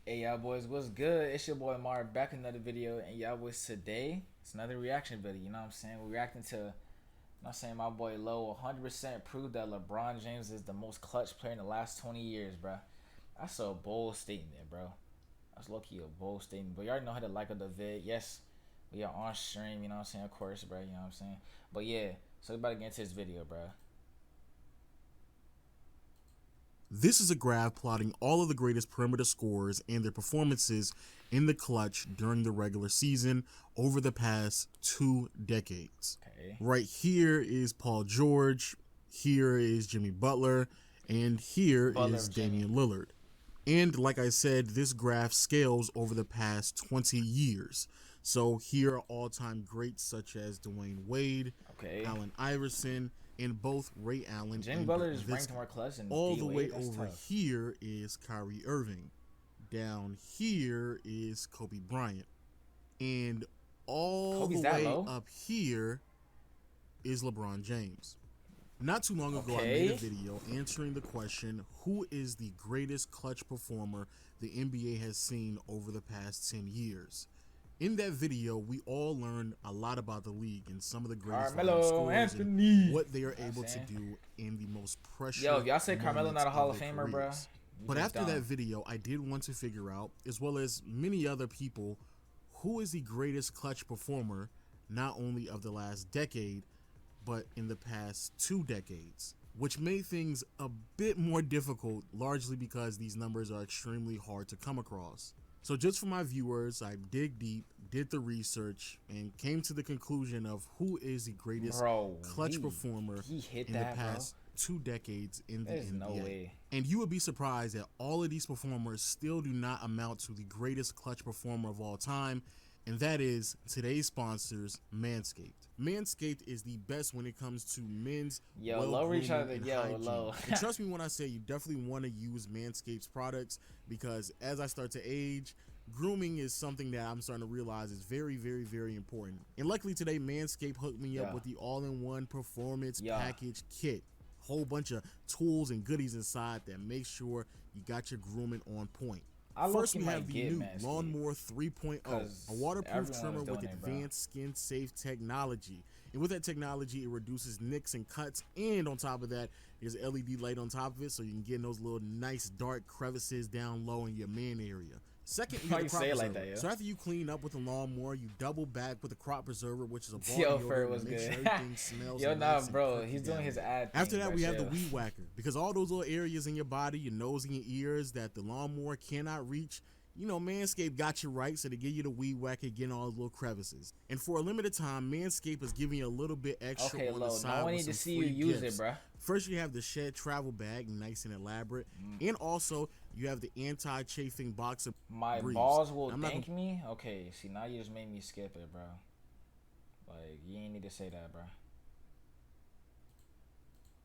Hey y'all boys, what's good? It's your boy Mar back in another video, and y'all boys today it's another reaction video. You know what I'm saying? We're reacting to, I'm saying my boy Low 100% proved that LeBron James is the most clutch player in the last 20 years, bro. That's a bold statement, bro. That's low key a bold statement. But you already know how to like of the vid. Yes, we are on stream. You know what I'm saying? Of course, bro. You know what I'm saying? But yeah, so we about to get into this video, bro. This is a graph plotting all of the greatest perimeter scorers and their performances in the clutch during the regular season over the past 2 decades. Okay. Right here is Paul George, here is Jimmy Butler, and here is Damian Lillard. And like I said, this graph scales over the past 20 years. So here are all-time greats such as Dwayne Wade, Allen Iverson, and both Ray Allen Jimmy and Butler is Dirk ranked more clutch than all D the way Wade. That's over tough. here is Kyrie Irving. Down here is Kobe Bryant. And all Kobe's the way low? up here is LeBron James. Not too long ago, I made a video answering the question, who is the greatest clutch performer the NBA has seen over the past 10 years? In that video, we all learned a lot about the league and some of the greatest scorers and what they are able to do in the most pressure. Yo, if y'all say Carmelo not a Hall of Famer, bro. But after that video, I did want to figure out, as well as many other people, who is the greatest clutch performer, not only of the last decade, but in the past 2 decades, which made things a bit more difficult, largely because these numbers are extremely hard to come across. So just for my viewers, I dig deep, did the research, and came to the conclusion of who is the greatest clutch performer in the past 2 decades in the NBA. No way. And you would be surprised that all of these performers still do not amount to the greatest clutch performer of all time, and that is today's sponsors, Manscaped. Manscaped is the best when it comes to men's well-grooming and hygiene. And trust me when I say you definitely want to use Manscaped's products, because as I start to age, grooming is something that I'm starting to realize is very, very, very important. And luckily today, Manscaped hooked me up with the all-in-one performance package kit. Whole bunch of tools and goodies inside that make sure you got your grooming on point. First, we have the new Lawnmower 3.0, a waterproof trimmer with advanced skin-safe technology. And with that technology, it reduces nicks and cuts, and on top of that, there's an LED light on top of it, so you can get in those little nice dark crevices down low in your man area. Second, you have the crop preserver. So after you clean up with the lawnmower, you double back with the crop preserver, which is a ball deodorant to make sure everything smells nice. Bro, he's doing his ad thing. After that, we have the weed whacker, because all those little areas in your body, your nose and your ears that the lawnmower cannot reach, you know, Manscaped got you right, so they give you the weed whacker, getting all those little crevices. And for a limited time, Manscaped is giving you a little bit extra on the side with some free gifts. First, you have the Shed Travel Bag, nice and elaborate, and also you have the anti-chafing boxer. My balls will thank me? Okay, see, now you just made me skip it, bro. Like, you ain't need to say that,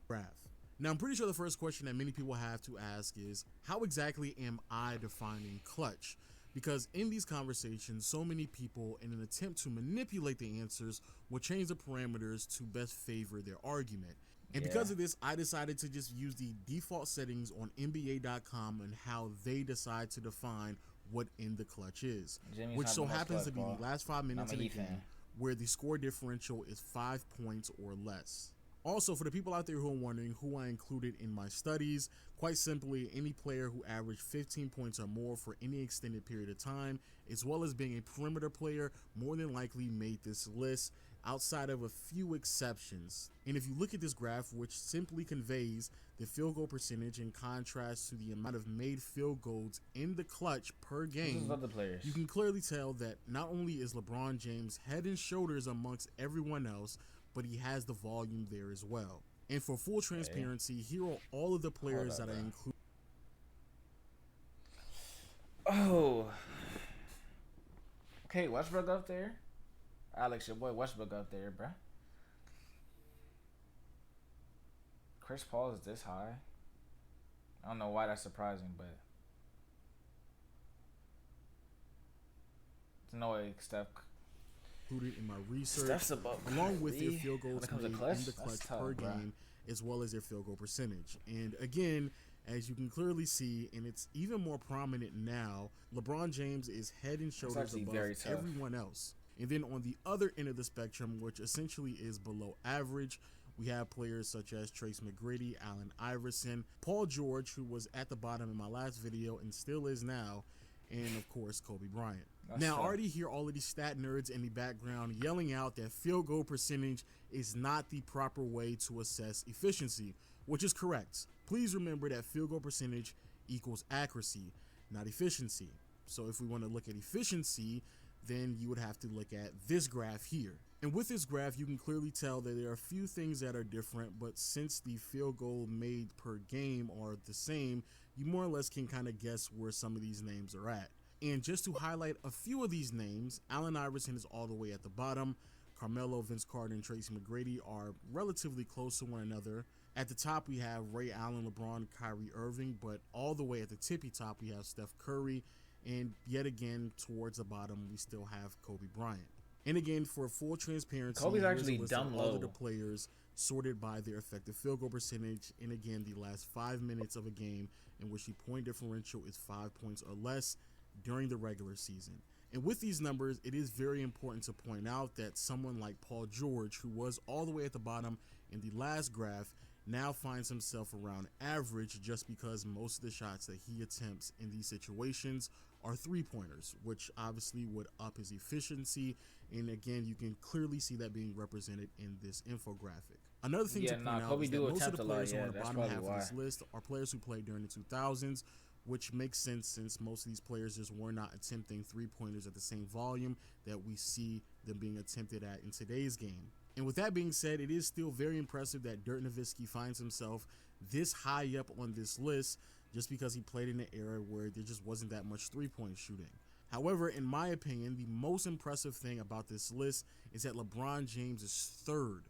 bro. Now, I'm pretty sure the first question that many people have to ask is, how exactly am I defining clutch? Because in these conversations, so many people, in an attempt to manipulate the answers, will change the parameters to best favor their argument. And because of this, I decided to just use the default settings on NBA.com and how they decide to define what in the clutch is, which so happens to be the last 5 minutes of the game, where the score differential is 5 points or less. Also, for the people out there who are wondering who I included in my studies, quite simply, any player who averaged 15 points or more for any extended period of time, as well as being a perimeter player, more than likely made this list, outside of a few exceptions. And if you look at this graph, which simply conveys the field goal percentage in contrast to the amount of made field goals in the clutch per game, you can clearly tell that not only is LeBron James head and shoulders amongst everyone else, but he has the volume there as well. And for full transparency, here are all of the players that I include. Oh. Okay, Westbrook up there. Alex, your boy Westbrook up there, bruh. Chris Paul is this high. I don't know why that's surprising, but there's no way Steph included in my research, along with their field goals made in the clutch per game, as well as their field goal percentage. And again, As you can clearly see, and it's even more prominent now, LeBron James is head and shoulders above everyone else. And then on the other end of the spectrum, which essentially is below average, we have players such as Tracy McGrady, Allen Iverson, Paul George, who was at the bottom in my last video and still is now, and of course Kobe Bryant. Now, I already hear all of these stat nerds in the background yelling out that field goal percentage is not the proper way to assess efficiency, which is correct. Please remember that field goal percentage equals accuracy, not efficiency. So if we want to look at efficiency, then you would have to look at this graph here. And with this graph, you can clearly tell that there are a few things that are different, but since the field goal made per game are the same, you more or less can kind of guess where some of these names are at. And just to highlight a few of these names, Allen Iverson is all the way at the bottom. Carmelo, Vince Carter, and Tracy McGrady are relatively close to one another. At the top, we have Ray Allen, LeBron, Kyrie Irving, but all the way at the tippy top, we have Steph Curry. And yet again, towards the bottom, we still have Kobe Bryant. And again, for full transparency, Kobe's actually dumb low. All of the players sorted by their effective field goal percentage. And again, the last 5 minutes of a game in which the point differential is 5 points or less during the regular season. And with these numbers, it is very important to point out that someone like Paul George, who was all the way at the bottom in the last graph, now finds himself around average just because most of the shots that he attempts in these situations are three-pointers, which obviously would up his efficiency. And again, you can clearly see that being represented in this infographic. Another thing to point out is that most of the players on the bottom half of this list are players who played during the 2000s, which makes sense since most of these players just were not attempting three-pointers at the same volume that we see them being attempted at in today's game. And with that being said, it is still very impressive that Dirk Nowitzki finds himself this high up on this list just because he played in an era where there just wasn't that much three-point shooting. However, in my opinion, the most impressive thing about this list is that LeBron James is third,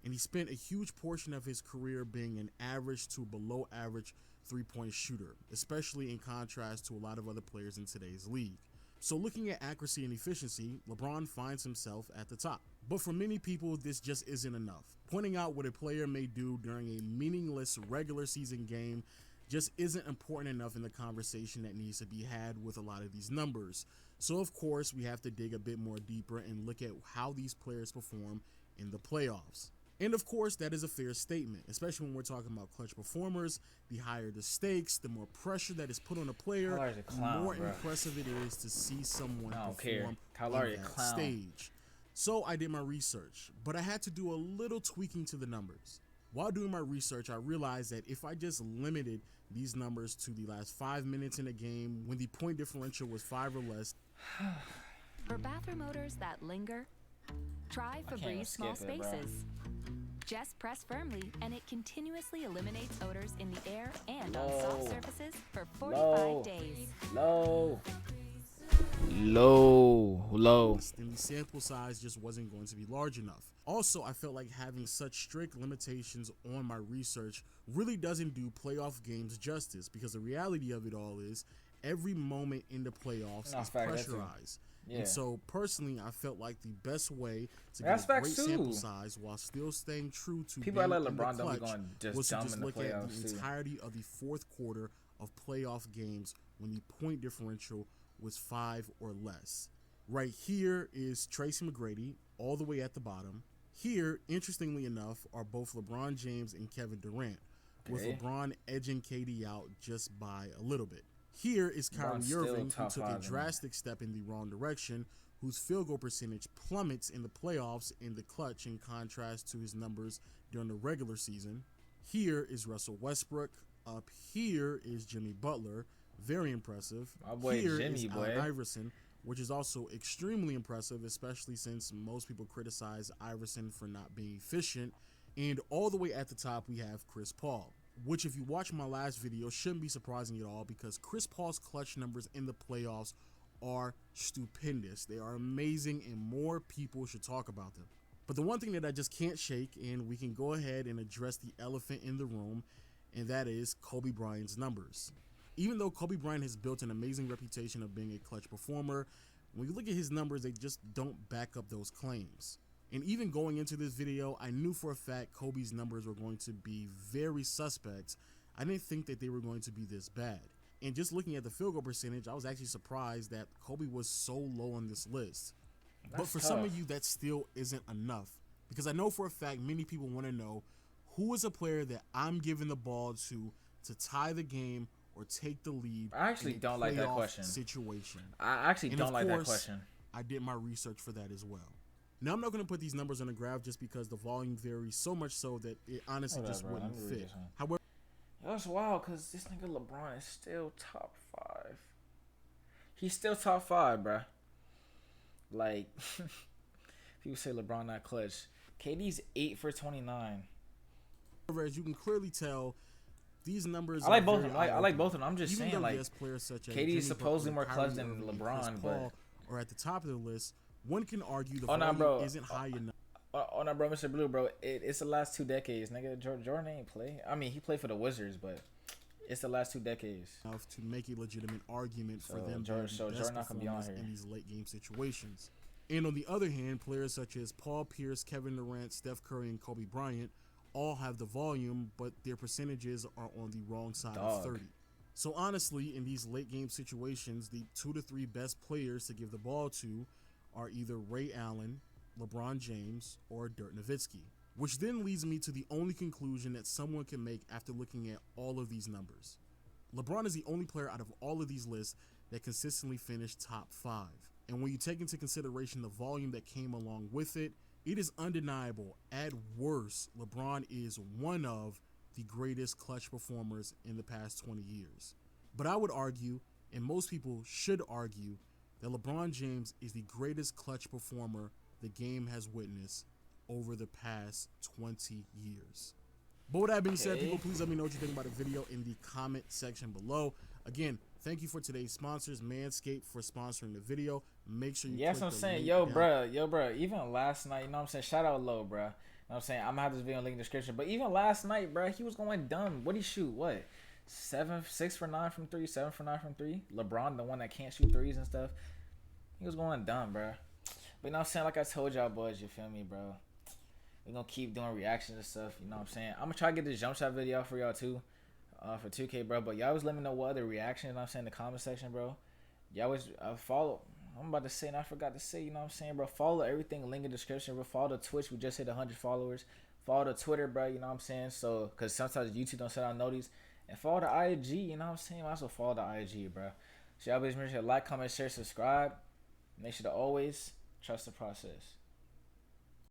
and he spent a huge portion of his career being an average to below average three-point shooter, especially in contrast to a lot of other players in today's league. So looking at accuracy and efficiency, LeBron finds himself at the top. But for many people, this just isn't enough. Pointing out what a player may do during a meaningless regular season game just isn't important enough in the conversation that needs to be had with a lot of these numbers. So of course, we have to dig a bit more deeper and look at how these players perform in the playoffs. And of course, that is a fair statement, especially when we're talking about clutch performers. The higher the stakes, the more pressure that is put on a player, the more impressive it is to see someone perform on that stage. So I did my research, but I had to do a little tweaking to the numbers. While doing my research, I realized that if I just limited these numbers to the last 5 minutes in a game when the point differential was 5 or less. For bathroom odors that linger, try Febreze Small Spaces. Just press firmly and it continuously eliminates odors in the air and on soft surfaces for 45 days. Low. And the sample size just wasn't going to be large enough. Also, I felt like having such strict limitations on my research really doesn't do playoff games justice, because the reality of it all is every moment in the playoffs is pressurized. Yeah. And so personally, I felt like the best way to get a great sample size while still staying true to people being like LeBron in the clutch was to just look at the entirety of the fourth quarter of playoff games when the point differential was 5 or less. Right here is Tracy McGrady all the way at the bottom. Here, interestingly enough, are both LeBron James and Kevin Durant, with LeBron edging KD out just by a little bit. Here is Kyrie Irving, who took a drastic step in the wrong direction, whose field goal percentage plummets in the playoffs in the clutch in contrast to his numbers during the regular season. Here is Russell Westbrook. Up here is Jimmy Butler, very impressive. Here is Allen Iverson, which is also extremely impressive, especially since most people criticize Iverson for not being efficient. And all the way at the top, we have Chris Paul, which, if you watch my last video, shouldn't be surprising at all, because Chris Paul's clutch numbers in the playoffs are stupendous. They are amazing, and more people should talk about them. But the one thing that I just can't shake, and we can go ahead and address the elephant in the room, and that is Kobe Bryant's numbers. Even though Kobe Bryant has built an amazing reputation of being a clutch performer, when you look at his numbers, they just don't back up those claims. And even going into this video, I knew for a fact Kobe's numbers were going to be very suspect. I didn't think that they were going to be this bad. And just looking at the field goal percentage, I was actually surprised that Kobe was so low on this list. But for some of you, that still isn't enough. Because I know for a fact many people want to know who is a player that I'm giving the ball to tie the game or take the lead. I actually don't like that question. Situation. I actually don't like that question. I did my research for that as well. Now, I'm not going to put these numbers on the graph just because the volume varies so much so that it honestly just wouldn't fit. However, that's wild because this nigga LeBron is still top 5. He's still top 5, bruh. Like, people say LeBron not clutch. KD's 8 for 29. As you can clearly tell, these numbers. I like both of them. I like both of them. I'm just saying, like, players such as KD is supposedly more clutch than LeBron, but or at the top of the list, one can argue the volume isn't high enough. Oh no, bro, Mr. Blue, bro. It's the last 2 decades, nigga. Jordan ain't play. I mean, he played for the Wizards, but it's the last 2 decades. Enough to make a legitimate argument for them Jordan not gonna be on here in these late game situations. And on the other hand, players such as Paul Pierce, Kevin Durant, Steph Curry, and Kobe Bryant all have the volume, but their percentages are on the wrong side of 30. So honestly, in these late game situations, the 2 to 3 best players to give the ball to are either Ray Allen, LeBron James, or Dirk Nowitzki. Which then leads me to the only conclusion that someone can make after looking at all of these numbers. LeBron is the only player out of all of these lists that consistently finished top 5. And when you take into consideration the volume that came along with it, it is undeniable, at worst, LeBron is one of the greatest clutch performers in the past 20 years. But I would argue, and most people should argue, that LeBron James is the greatest clutch performer the game has witnessed over the past 20 years. But with that being said, people, please let me know what you think about the video in the comment section below. Again, thank you for today's sponsors, Manscaped, for sponsoring the video. Make sure you click the link. Yo, bro, even last night, you know what I'm saying? Shout out Low, bro. You know what I'm saying? I'm gonna have this video link in the description. But even last night, bro, he was going dumb. What'd he shoot? What? 6 for 9 from 3, 7 for 9 from 3. LeBron, the one that can't shoot threes and stuff. He was going dumb, bro. But you know what I'm saying? Like I told y'all boys, you feel me, bro? We're gonna keep doing reactions and stuff, you know what I'm saying? I'm gonna try to get this jump shot video out for y'all too. For 2K, bro. But y'all always let me know what other reactions, you know what I'm saying, in the comment section, bro. Y'all always follow. I'm about to say, and I forgot to say, you know what I'm saying, bro. Follow everything, link in the description, bro. Follow the Twitch. We just hit 100 followers. Follow the Twitter, bro, you know what I'm saying? So, because sometimes YouTube don't send out notice. And follow the IG, you know what I'm saying? Also follow the IG, bro. So y'all always make sure to like, comment, share, subscribe. Make sure to always trust the process.